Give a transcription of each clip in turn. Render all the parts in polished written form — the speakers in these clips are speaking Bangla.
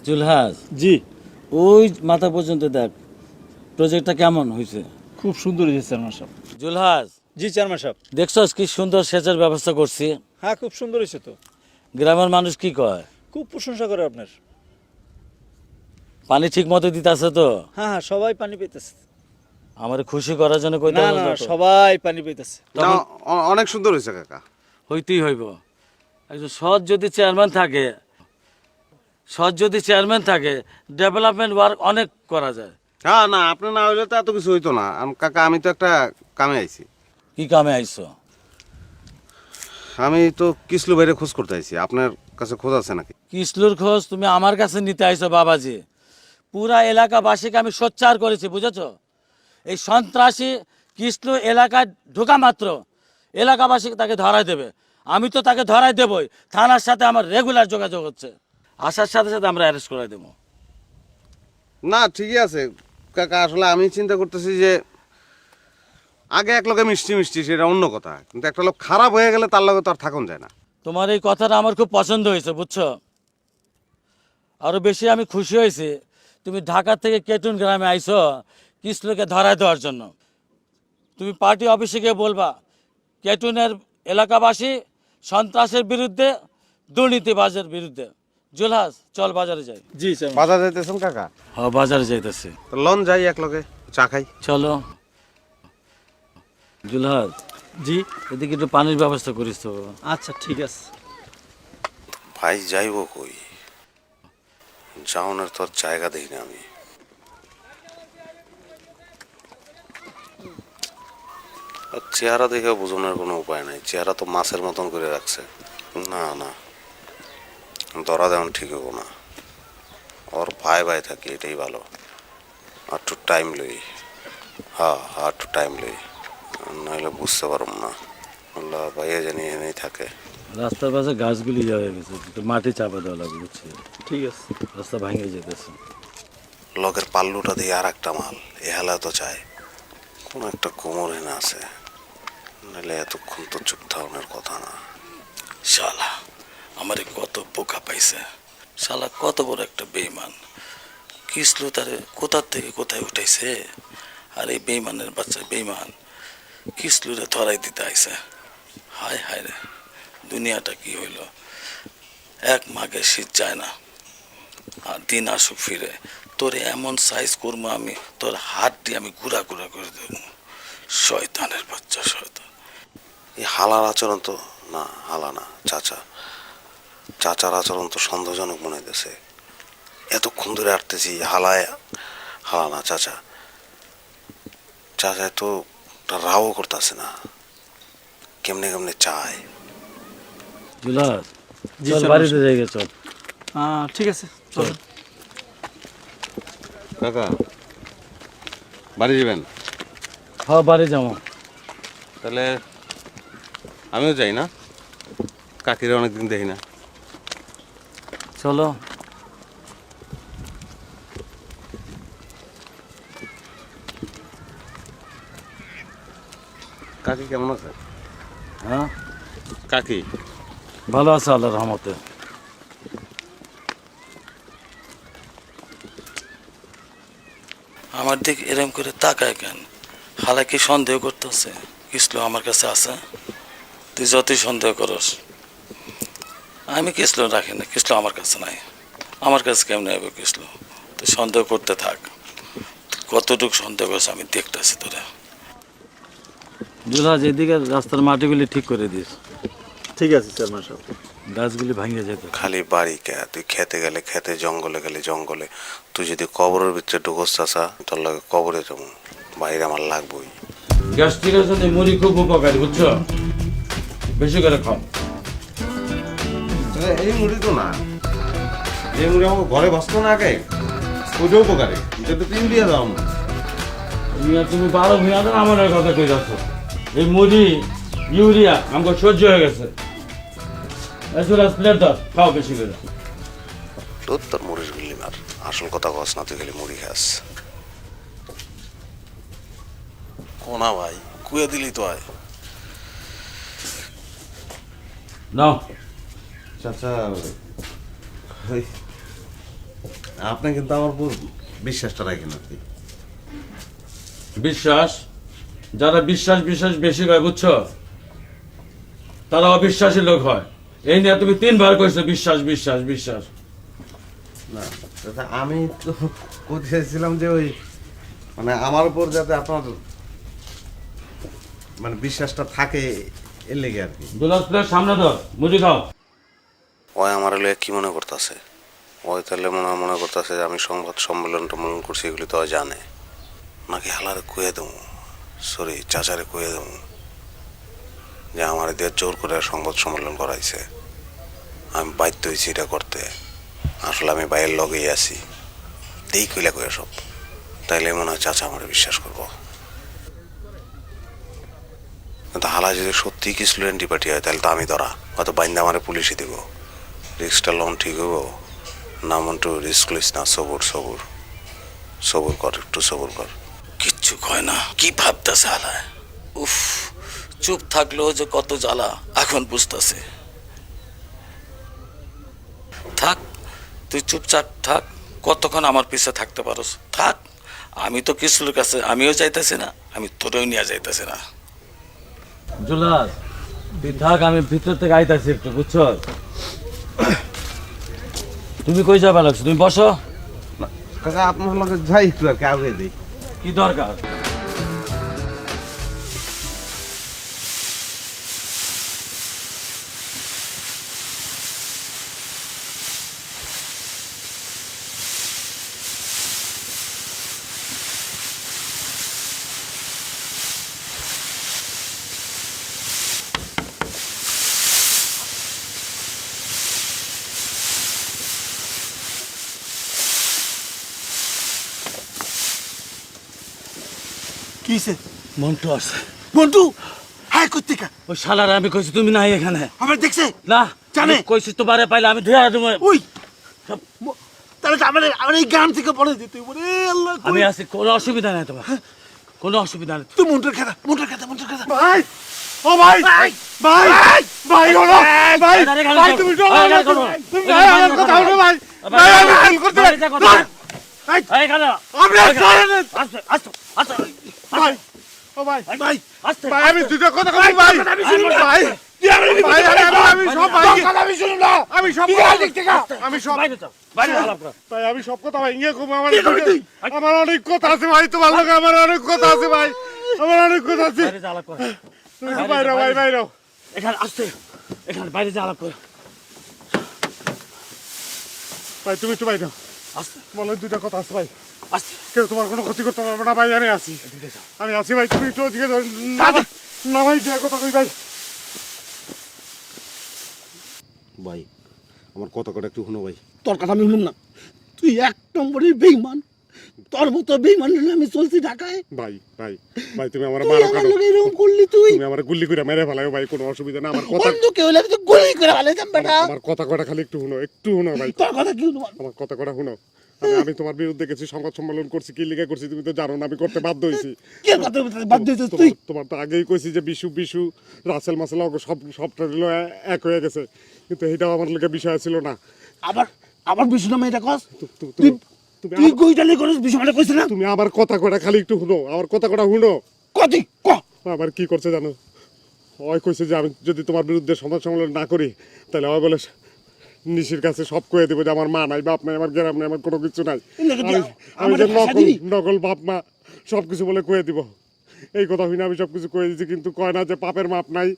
জুলহাস, জি, ওই মাথা পর্যন্ত দেখ প্রজেক্টটা কেমন হয়েছে। খুব সুন্দর হয়েছে চেয়ারম্যান সাহেব। জুলহাস, জি চেয়ারম্যান সাহেব। দেখছস কি সুন্দর সেচের ব্যবস্থা করছি। হ্যাঁ, খুব সুন্দর হয়েছে তো। গ্রামের মানুষ কি কয়? খুব প্রশংসা করে আপনার। পানি ঠিক মতো দিতে আছে তো? হ্যাঁ হ্যাঁ, সবাই পানি পেতেছে। আমার খুশি করার জন্য কইতে না হবে না, তো। সবাই পানি পেতেছে। না, অনেক সুন্দর হয়েছে কাকা। হইতেই হইব। একজন সৎ যদি চেয়ারম্যান থাকে ডেভেলপমেন্ট ওয়ার্ক অনেক করা যায়। হ্যাঁ, না আপনি না হইলে তো এত কিছু হইতো না। কাকা আমি তো একটা কামে আইছি। কি কামে আইছো? আমি তো কিসলু বাইরে খোঁজ করতে আইছি। আপনার কাছে খোঁজ আছে নাকি? কিসলুর খোঁজ তুমি আমার কাছে নিতে আইছো বাবাজি। পুরা এলাকাবাসীকে আমি সোচ্চার করেছি, বুঝেছো? এই সন্ত্রাসী কিসলু এলাকায় ঢোকা মাত্র এলাকাবাসী তাকে ধরাই দেবে। আমি তো তাকে ধরাই দেবই। থানার সাথে আমার রেগুলার যোগাযোগ হচ্ছে। আসার সাথে সাথে আমরা অ্যারেস্ট করে দেবো। না ঠিকই আছে কাকা। আসলে আমি চিন্তা করতেছি যে আগে এক লোকে মিষ্টি মিষ্টি সেটা অন্য কথা, কিন্তু একটা লোক খারাপ হয়ে গেলে তার লগে তো আর থাকুন যায় না। তোমার এই কথাটা আমার খুব পছন্দ হয়েছে, বুঝছো? আরো বেশি আমি খুশি হয়েছি তুমি ঢাকা থেকে কেটুন গ্রামে আইছো কিসলুকে ধরায় দেওয়ার জন্য। তুমি পার্টি অফিসে গিয়ে বলবা কেটুনের এলাকাবাসী সন্ত্রাসের বিরুদ্ধে, দুর্নীতিবাজের বিরুদ্ধে। জুলহাস, চল বাজারে যাই। জি চেয়ারম্যান। বাজার যাইতেছেন কাকা? হ্যাঁ, বাজারে যাইতেছি। তো লন যাই এক লগে চা খাই। চলো। জুলহাস, জি, এদিকে একটু পানির ব্যবস্থা করিস তো। আচ্ছা ঠিক আছে। ভাই যাইব কই? যাওনের তোর জায়গা দেখি না আমি। আর চেহারা দেখে বোঝানোর কোনো উপায় নাই। চেহারা তো মাছের মতন করে রাখছে। না না, ধরা দেওয়ান ঠিক হবো না। ওর ভাই ভাই থাকি এটাই ভালো। আর একটু টাইম লই। হ্যাঁ আর একটু টাইম লই, নাহলে বুঝতে পারব না। আল্লাহ ভাইয়া জানি এনেই থাকে। রাস্তার পাশে গাছগুলি ইয়ে হয়ে গেছে, একটু মাটি চাপা দেওয়া লাগবে, বুঝছি? ঠিক আছে। রাস্তা ভাঙে যেতেছে। লগের পাল্লুটা দিয়ে আর একটা মাল এ হেলা তো চায়। কোন একটা কোমর এনে আছে, নাহলে এতক্ষণ তো চুপ থাকানোর কথা না। শালা আমারে কত বোকা পাইছে। শালা কত বড় একটা বেইমান। কিসলু তারে কোথার থেকে কোথায় উঠাইছে। আর এই বেইমানের বাচ্চা বেইমান কিসলুরে ধরাই দিতে আইছে। হায় হায় রে, দুনিয়াটা কি হইল। এক মাঘে শীত যায় না, আর দিন আসুক ফিরে তোরে এমন সাইজ করবো আমি, তোর হাত দিয়ে আমি গুড়া গুড়া করে দেব। শয়তানের বাচ্চা, শয়তান। এই হালার আচরণ তো না, হালা না চাচা। চাচার আচরণ তো সন্দেহজনক মনে হইতেছে। এতক্ষণ ধরে আটতেছি হালায় হালা না চাচা। চাচায় তো রাও করতেছে না, কেমনে কেমনে চায়। জুলাস, জি, চল স্যার, বাড়িতে যাই গে, চল। ঠিক আছে, চলুন। কাকা বাড়ি যাবেন? হ্যাঁ, বাড়ি যাবো। তাহলে আমিও যাই না, কাকিরা অনেকদিন দেখি না। চলো। কাকি কেমন আছে? হ্যাঁ, কাকি ভালো আছে আল্লাহর রহমতে। আমার দিক এরম করে তাকায় কেন? হালা কি সন্দেহ করতেছে কিসলু আমার কাছে আছে? তুই যতই সন্দেহ করস, আমি কিসলু রাখি না। কিসলু আমার কাছে নাই। আমার কাছে কেমনে হবে কিসলু? তুই সন্দেহ করতে থাক। কতটুকু সন্দেহ করছ আমি দেখতেছি তোরা। জুলহাজ, এদিকে রাস্তার মাটিগুলি ঠিক করে দিস। ঠিক আছে চেয়ারম্যান সাহেব। গাছগুলি ভাঙিয়ে যেত। খালি বাড়ি কে? তুই খেতে গেলে খেতে, জঙ্গলে গেলে জঙ্গলে। তুই যদি কবরের ভিতরে ঢুকস চাষা, তোর লাগে কবরে যাবো, বাইরে আমার লাগবই। গ্যাস্ট্রিকের জন্য মুড়ি খুব উপকারী, বুঝছো? বেশি করে খাও। এই মুড়ি তো না, যে মুড়ি আমাকে ঘরে বসতো না আগে, ওইটাও উপকারী। এটা তো তিন দিয়ে দাও। তুমি 12 ভূঁইয়া দেন, আমার আর কথা কই যাচ্ছ। এই মুড়ি ইউরিয়া আমাকে সহ্য হয়ে গেছে। প্লেট দাও, খাও বেশি করে। তোর তোর মুড়ির গুলি মার, আসল কথা কস না, তুই খালি মুড়ি খাস। কোনা ভাই কুয়ে দিলি তো আয়। নাও। চাচা আপনি কিন্তু আমার উপর বিশ্বাসটা রাখেন আর কি। বিশ্বাস, যারা বিশ্বাস বিশ্বাস বেশি হয় বুঝছো, তারা অবিশ্বাসী লোক হয়। এই নিয়ে তুমি 3বার কইছো বিশ্বাস বিশ্বাস বিশ্বাস। না দাদা, আমি তো করতে চাইছিলাম যে ওই মানে আমার উপর যাতে আপনার মানে বিশ্বাসটা থাকে এর লেগে আর কি। দুলাস প্লেট সামনে ধর, মুজি খাও। ওই আমার লয়ে কি মনে করতেছে? ওই তাহলে মনে করতেছে যে আমি সংবাদ সম্মেলন টম্মেলন করছি, এগুলি তো ওই জানে নাকি? হালারে কুয়ে দেবো, সরি চাচারে কুয়ে দেবো যে আমার দিয়ে জোর করে সংবাদ সম্মেলন করাইছে, আমি বাধ্য হয়েছি এটা করতে। আসলে আমি বাইরের লগেই আছি, দেই কইলা কয়ে সব। তাইলে মনে হয় চাচা আমার বিশ্বাস করবো। কিন্তু হালা যদি সত্যি কিছু অ্যান্টিপার্টি হয় তাহলে তো আমি ধরা, হয়তো বাইন্দা আমার পুলিশে দিব। রিস্কটা লোন ঠিক হইব না? মন্টু রিস্ক লিস না, সবুর সবুর সবুর কর, একটু সবুর কর। কিচ্ছু কয় না, কি ভাবতেছে হালায়। উফ, চুপ থাকলেও যে কত জ্বালা এখন বুঝতেছে। থাক, তুই চুপচাপ থাক, কতক্ষণ আমার পিছে থাকতে পারোস থাক। আমি তো কিছুর কাছে আমিও যাইতেছি না, আমি তোরেও নিয়ে যাইতেছি না। জুলাস তুই থাক, আমি ভিতর থেকে আইতাছি একটু বুঝছো। তুমি কই যাবা লাগছো? তুমি বসো। কাকা আপনার লগে যাই একটু আর কি, আগে দিই। কি দরকার? কিসে? মন্টু আছে। মন্টু, হ্যাঁ কোত্থেকা? ওই শালার আমি কইছি তুমি নাই এখানে। আমার দেখছে? না জানে? আমি কইছি তোমারে পাইলে আমি ধুয়া দেবো। ওই তাহলে তো আমার আমার এই গ্রাম থেকে পড়ে দিতে বলে আল্লাহ। আমি আছি, কোনো অসুবিধা নাই তোমার, কোনো অসুবিধা নেই। তুই মন্টুর খেলা, মন্টুর খেলা, মন্টুর খেলা। ভাই, ও ভাই, ভাই, ভাই, ভাই হলো, ভাই, ভাই তুমি তো তুমি ভাই আমার কথা হলো ভাই, ভাই আমি হেল্প করতে পারি। ভাই, এই খালা আমরা জানেন আস্তে আস্তে আস্তে ভাই, ও ভাই, ভাই, আস্তে ভাই আমি দুটো কথা কই ভাই, আমি শুনুন ভাই, ভাই আমি সব ভাই, আমি শুনুন না, আমি সব আমি সব বাইরে যাও, বাইরে আলাপ করো। ভাই আমি সব কথা ভাই ইয়ে খুব আমার আমার অনেক কথা আছে ভাই, তোমার লোক আমার অনেক কথা আছে ভাই, আমার অনেক কথা আছে। বাইরে যা আলাপ করো, তুমি বাইরে ভাই, বাইরে এখানে আসতে, এখানে বাইরে যা আলাপ করো। ভাই, তুমি একটু বাইরে আসতে বলো, দুটা কথা আছে ভাই, আসতে কেউ তোমার কোনো ক্ষতি করতে পারবে না ভাই, আমি আছি, আমি আছি ভাই, তুমি একটু ওদিকে না ভাই, যে কথা কই ভাই। ভাই আমার কথা কটা একটু শুনো ভাই। তোর কথা আমি শুনুম না, তুই 1 নম্বরের বেঈমান। তোর মতো বেঈমান হলে আমি চলছি ঢাকায়। ভাই ভাই ভাই, তুমি আমার তুই মারো আমার কেন? লগে এরকম করলি তুই? তুমি আমার গুল্লি করে মেরে ফেলাও ভাই, কোনো অসুবিধা না। আমার কথা অন্য কেউ হলে আমি তো গুলি করে ফেলাইতাম বেটা। আমার কথা কটা খালি একটু শুনো, একটু শুনো ভাই, তোর কথা কি শুনবো? আমার কথা কটা শুনো। আমি তোমার বিরুদ্ধে গেছি, সংবাদ সম্মেলন করছি, কি লিখে করছি তুমি তো জানো না, আমি করতে বাধ্য হয়েছি। কে কথা বাদ দিয়েছিস তুই? তোমার তো আগেই কইছি যে বিশু বিশু রাসেল মাসেল সব সবটা হলো এক হয়ে গেছে, কিন্তু এটাও আমার লোকের বিষয় ছিল না। আবার আবার বিষ্ণু নামে এটা কস? তু- তু- তুই তুমি তুই কইতালি করিস বিষ্ণু মানে কইছ না? তুমি আমার কথা কটা খালি একটু শুনো, আমার কথা কটা শুনো। কতি ক আবার কি করছে জানো? ওই কইছে যে আমি যদি তোমার বিরুদ্ধে সমাজ সম্মেলন না করি তাহলে ওই বলে নিশির কাছে সব কয়ে দেবো যে আমার মা নাই, বাপ নাই, আমার গ্রাম নাই, আমার কোনো কিছু নাই, আমি যে নকল নকল বাপ মা সব কিছু বলে কয়ে দিব। এই কথা শুনে আমি সব কিছু কয়ে দিচ্ছি, কিন্তু কয় না যে পাপের মাপ নাই।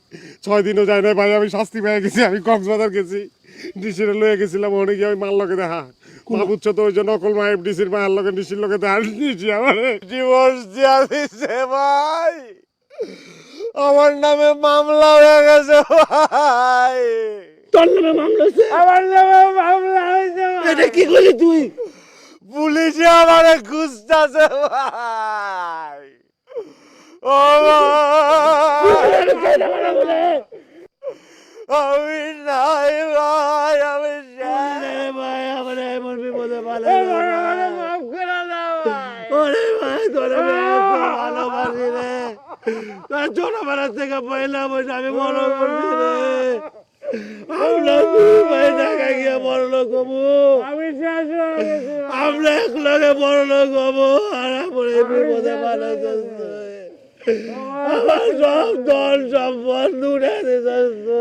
6 দিনও যায় না ভাই, আমি শাস্তি পেয়ে গেছি। আমি কক্সবাজার গেছি, ডিসিরে লয়ে গেছিলাম, ওখানে গিয়ে আমি মার লগে দেখা বুঝছো তো, ওই যে নকল মা ডিসির মায়ের লগে ডিসির লগে দেখা নিছি, আমার ডিভোর্স দিয়া দিছে ভাই, আমার নামে মামলা হয়ে গেছে ভাই, তোর নামে মামলা হইছে? আমার নামে মামলা হয়েছে ভাই। এটা কি করলি তুই? পুলিশে আমারে খুঁজতেছে ভাই, ও ভাই, আমি নাই ভাই, আমি ভাই আমার এমন বিপদে ফেলে ওরে ভাই, তোর আমি এত ভালোবাসি রে, তোর ছোটবেলা থেকে পয়লা বসে আমি মনে করছি রে, আমরা দুই ভাই ঢাকা গিয়ে বড় লোক হবো, আমরা এক লগে বড় লোক হবো, আর আমার এই বিপদে ভালো আমার সব ধন সম্পদ উঠে দিতেছে।